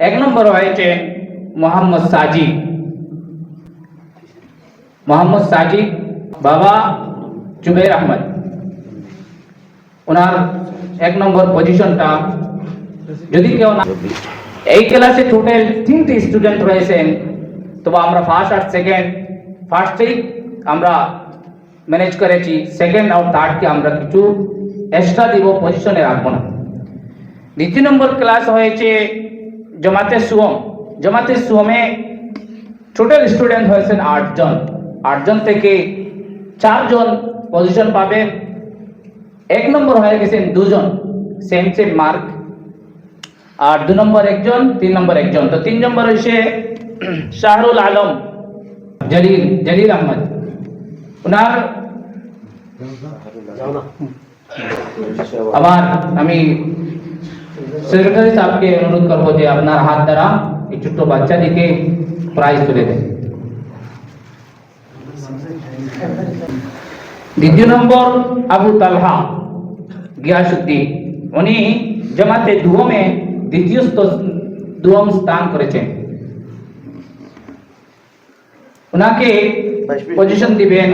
এক নম্বর রয়েছে মোহাম্মদ সাজিদ বাবা জুবের আহমদ ওনার এক নম্বর পজিশনটা যদি কেউ না এই ক্লাসে টোটাল 3টি স্টুডেন্ট রয়েছেন তবে আমরা ফার্স্ট আর সেকেন্ড ফার্স্টেই আমরা ম্যানেজ করেছি সেকেন্ড আর থার্ডকে আমরা কিছু এক্সট্রা দিব পজিশনে রাখবো না দ্বিতীয় নম্বর ক্লাস হয়েছে জামাতে সুমে টোটাল স্টুডেন্ট হয়েছেন 8 জন থেকে 4 জন পজিশন পাবেন এক নম্বর হয়ে গেছেন 2 জন সেম মার্ক আর 2 নম্বর একজন 3 নম্বর একজন তো 3 নম্বর হয়েছে শাহরুল আলম জলিল আহমদ ওনার আবার আমি সেক্রেটারি সাহেবকে অনুরোধ করবো যে আপনার হাত দ্বারা এই ছোট্ট বাচ্চাটিকে প্রাইজ তুলে দেন দ্বিতীয় নম্বর আবু তালহা গিয়াসউদ্দিন উনি জামাতে দুমে দ্বিতীয় স্থান করেছেন ওনাকে পজিশন দিবেন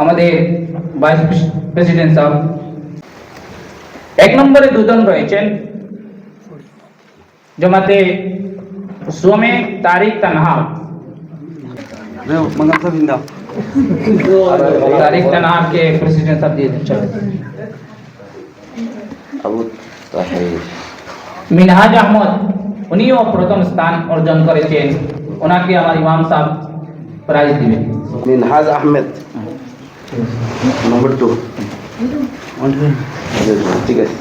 আমাদের ভাইস প্রেসিডেন্ট সাহেব এক নম্বরে 2 জন রয়েছেন জামাতে সুমে তারিক তানহা तारीख तनाव के प्रेसिडेंट साहब दिए मिनहाज अहमद उन्हीं प्रथम स्थान अर्जन करेছেন ওনাকে আমার ইমাম সাহেব প্রাইজ দিবেন মিনহাজ আহমেদ নম্বর 2 ঠিক আছে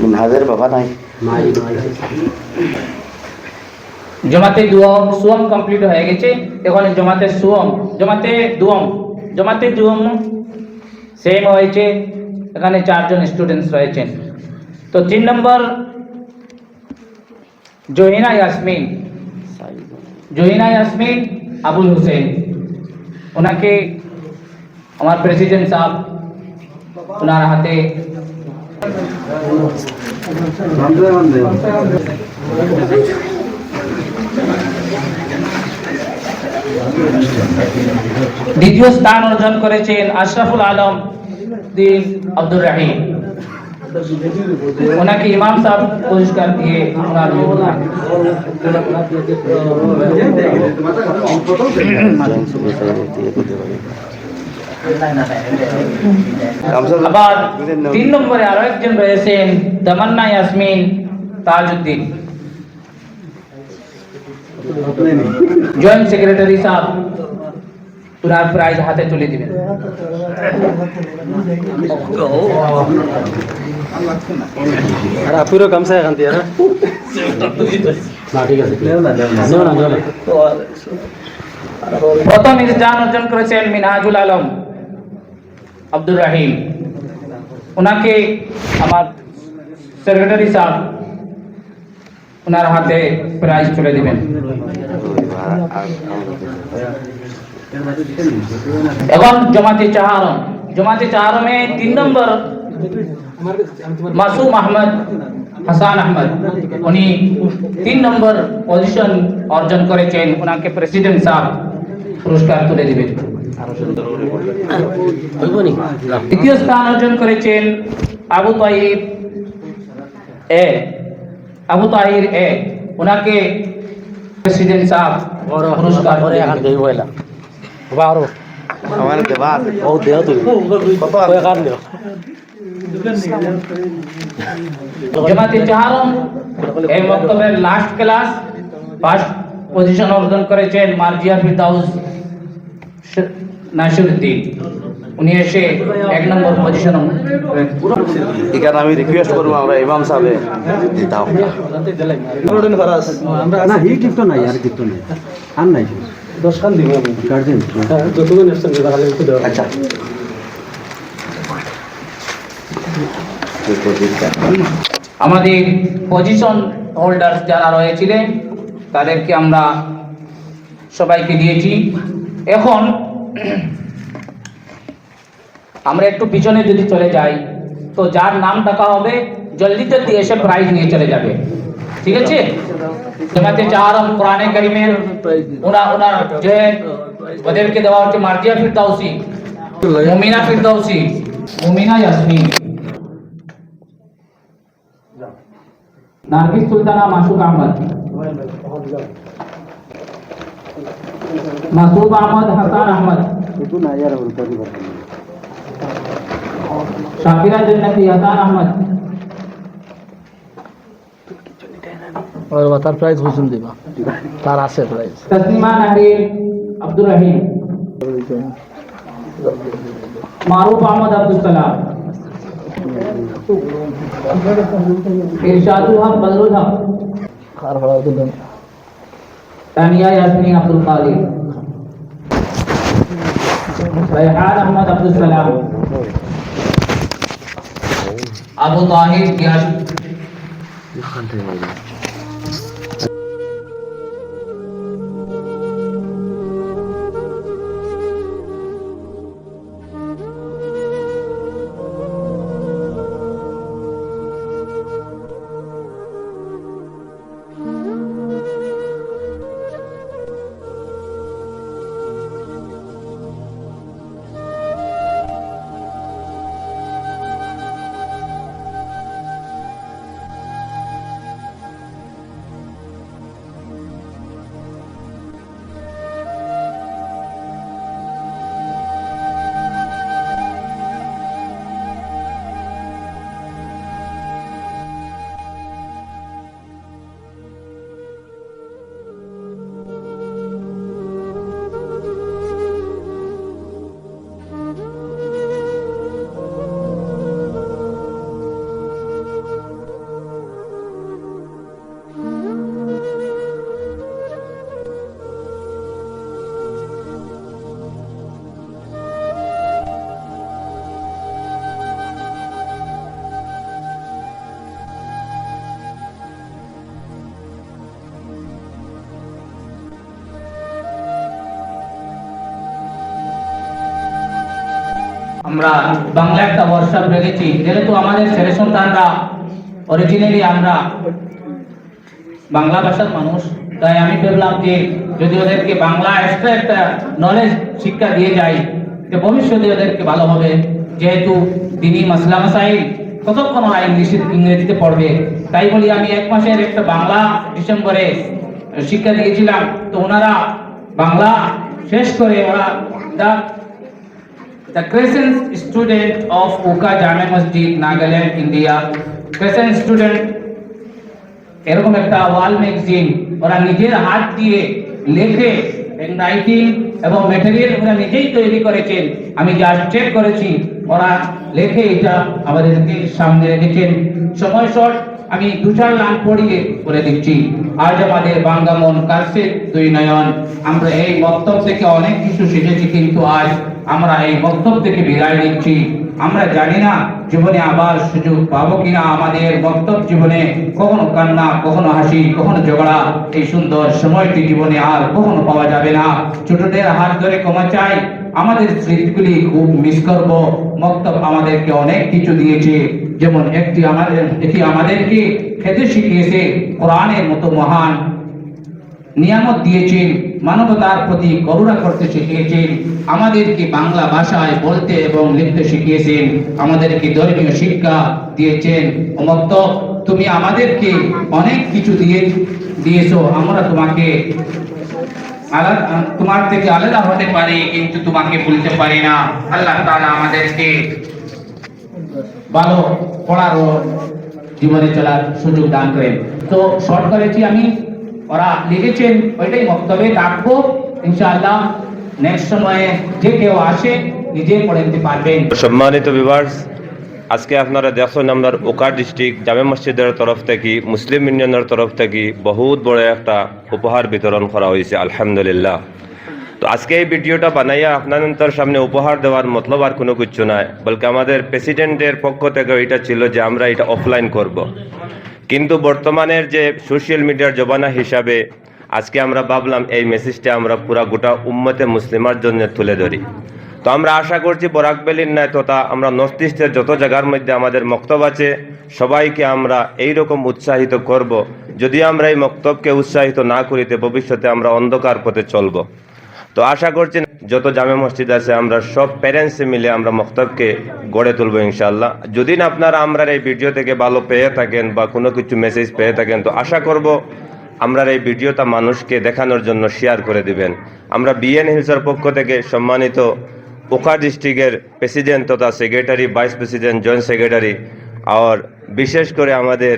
মিনহাজের বাবা নাই জমাতে সুম কমপ্লিট হয়ে গেছে এখন জমাতে দুম সেম হয়েছে এখানে 4 জন স্টুডেন্টস রয়েছেন। তো 3 নম্বর জহিনা ইয়াসমিন আবুল হুসেন, ওনাকে আমার প্রেসিডেন্ট সাহেব ওনার হাতে দ্বিতীয় স্থান অর্জন করেছেন আশরাফুল আলম দিন আব্দুর রহিম, ওনাকে ইমাম সাহেব পুরস্কার দিয়ে ওনার আবার 3 নম্বরে আরো একজন রয়েছেন তামান্না ইয়াসমিন তাজউদ্দিন, জয়েন্ট সেক্রেটারি সাহেব ওনার প্রাইজ হাতে তুলে দিবেন। প্রথম স্থান অর্জন করেছেন মিনহাজুল আলম আব্দুর রহিম, ওনাকে আমার সেক্রেটারি সাহেব ওনার হাতে প্রাইজ তুলে দিবেন। এখন জমাতে চাহারমে 3 নম্বর মাসুম আহমদ হাসান আহমদ, উনি 3 নম্বর পজিশন অর্জন করেছেন, ওনাকে প্রেসিডেন্ট সাহেব পুরস্কার তুলে দিবেন। তৃতীয় স্থান অর্জন করেছেন আবু তাহির এ, ওনাকে প্রেসিডেন্ট সাহেব পুরস্কার জামাতে চাহারম এই মক্তবের লাস্ট ক্লাস ফার্স্ট পজিশন অর্জন করেছেন মার্জিয়া ফিরদাউস নাসিরউদ্দিন, উনি এসে 1 নম্বর পজিশন। এখানে আমি রিকোয়েস্ট করবো আমরা ইমাম সাহেব দিতাম না হি গিফট নাই আর গিফট নাই আর নাই 10 খান দিব আমি গার্জিয়ান যতজন এসেছেন আচ্ছা আমাদের পজিশন হোল্ডার যারা রয়েছিলেন তাদেরকে আমরা সবাইকে দিয়েছি। এখন আমরা একটু পিছনে যদি চলে যাই তো যার নাম ডাকা হবে জলদি জলদি এসে প্রাইজ নিয়ে চলে যাবে, ঠিক আছে? জামাতে চাহারম কোরআনে কারিমের ওনার যে ওদেরকে দেওয়া হচ্ছে মার্জিয়া ফিরদাউসি, মুমিনা ইয়াসমিন, নারগিস সুলতানা মাসুক আহমদ, মাসুদ আহমদ হাসান আহমদ, শাকিরা জন্নতি হাসান আহমদ, और बतार प्राइज हुसुन दिबा तार আছে প্রাইজ तस्नीमा नहरीन अब्दुल रहीम, मारूफ अहमद अब्दुल सलाम, इरशादुल हक बदरुल हक, খার ফলা তো দেন तानिया यास्मीन अब्दुल कादिर, रेहान अहमद अब्दुल सलाम, अबू ताहिर गियास। আমরা বাংলা একটা ওয়ার্কশপ রেখেছি, যেহেতু আমাদের ছেলে সন্তানরা অরিজিনালি আমরা বাংলা ভাষার মানুষ, তাই আমি ভাবলাম যে যদি ওদেরকে বাংলা এক্সট্রা একটা নলেজ শিক্ষা দিয়ে যাই তো ভবিষ্যতে ওদেরকে ভালো হবে। যেহেতু তিনি মাসলা মাসাইল কতক্ষণ ওরা ইংরেজিতে পড়বে, তাই বলি আমি 1 মাসের একটা বাংলা ডিসেম্বরে শিক্ষা দিয়েছিলাম। তো ওনারা বাংলা শেষ করে ওরা the crescent student of Uka Jame Masjid, Nagaland, India, crescent student এরকম একটা ওয়াল ম্যাগাজিন ওরা নিজের হাত দিয়ে লেখে রাইটিং এবং ম্যাটেরিয়াল ওরা নিজেই তৈরি করেছেন। আমি যা চেক করেছি ওরা লেখে এটা আমাদেরকে সামনে রেখেছেন। সময় শর্ট, আমি 2-4 লাইন পড়িয়ে বলে দিচ্ছি। আজ আমাদের বাংলা মন কাছে দুই নয়ন, আমরা এই বক্তব্য থেকে অনেক কিছু শিখেছি, কিন্তু আজ আমরা এই বক্তব্য থেকে বিদায় নিচ্ছি। আমরা জানি না জীবনে আবার সুযোগ পাবো কিনা। আমাদের বক্তব্য জীবনে কখনো কান্না, কখনো হাসি, কখনো ঝগড়া, এই সুন্দর সময়টি জীবনে আর কখনো পাওয়া যাবে না। ছোটদের হাত ধরে ক্ষমা চাই, আমাদের স্মৃতিগুলি খুব মিস করব। বক্তব্য আমাদেরকে অনেক কিছু দিয়েছে, যেমন এটি আমাদেরকে খেতে শিখিয়েছে, কোরআনের মতো মহান নিয়ামত দিয়েছেন, মানবতার প্রতি করুণা করতে শিখিয়েছেন, আমাদেরকে বাংলা ভাষায় বলতে এবং লিখতে শিখিয়েছেন, আমাদেরকে ধর্মীয় শিক্ষা দিয়েছেন। ও মক্তব, তুমি আমাদেরকে অনেক কিছু দিয়েছো, আমরা তোমার থেকে আলাদা হতে পারি কিন্তু তোমাকে ভুলতে পারি না। আল্লাহ তাআলা আমাদেরকে ভালো পড়ার ও জীবনে চলার সুযোগ দান করেন। তো শর্ট করেছি আমি, ওরা লিখেছেন ওইটাই বক্তব্যে রাখবো ইনশাআল্লাহ। নেক্সট সময়ে যে কেউ আসে নিজে পড়ে নিতে পারবেন। সম্মানিত ভিউয়ার্স, আজকে আপনারা দেখুন আমরা উকা ডিস্ট্রিক্ট জামে মসজিদের তরফ থেকে মুসলিম ইউনিয়নের তরফ থেকে বহুত বড় একটা উপহার বিতরণ করা হয়েছে, আলহামদুলিল্লাহ। তো আজকে এই ভিডিওটা বানাইয়া আপনাদের সামনে উপহার দেওয়ার মতলব আর কোনো কিছু নাই, বলকে আমাদের প্রেসিডেন্টের পক্ষ থেকে এটা ছিল যে আমরা এটা অফলাইন করব। কিন্তু বর্তমানের যে সোশ্যাল মিডিয়ার জমানা হিসাবে আজকে আমরা ভাবলাম এই মেসেজটা আমরা পুরা গোটা উম্মতে মুসলিমার জন্য তুলে ধরি। তো আমরা আশা করছি বরাক ভ্যালির নাই তথা আমরা নর্থ ইস্টের যত জায়গার মধ্যে আমাদের মক্তব আছে সবাইকে আমরা এইরকম উৎসাহিত করব। যদি আমরা এই মক্তবকে উৎসাহিত না করিতে ভবিষ্যতে আমরা অন্ধকার পথে চলব। তো আশা করছি যত জামে মসজিদ আছে আমরা সব প্যারেন্টসে মিলে আমরা মক্তবকে গড়ে তুলব ইনশাআল্লাহ। যদি না আপনারা আমরা এই ভিডিও থেকে ভালো পেয়ে থাকেন বা কোনো কিছু মেসেজ পেয়ে থাকেন, তো আশা করব আমরা এই ভিডিওটা মানুষকে দেখানোর জন্য শেয়ার করে দিবেন। আমরা বিএন হিলসের পক্ষ থেকে সম্মানিত উকা ডিস্ট্রিক্টের প্রেসিডেন্ট তথা secretary, vice president, joint secretary আর বিশেষ করে আমাদের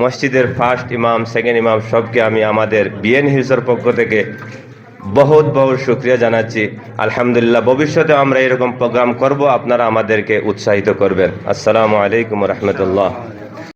মসজিদের ফার্স্ট ইমাম, সেকেন্ড ইমাম সবকে আমি আমাদের বিএন হিলসের পক্ষ থেকে বহুত বহুত শুকরিয়া জানাচ্ছি। আলহামদুলিল্লাহ, ভবিষ্যতে আমরা এরকম প্রোগ্রাম করব, আপনারা আমাদেরকে উৎসাহিত করবেন। আসসালামু আলাইকুম ওয়া রাহমাতুল্লাহ।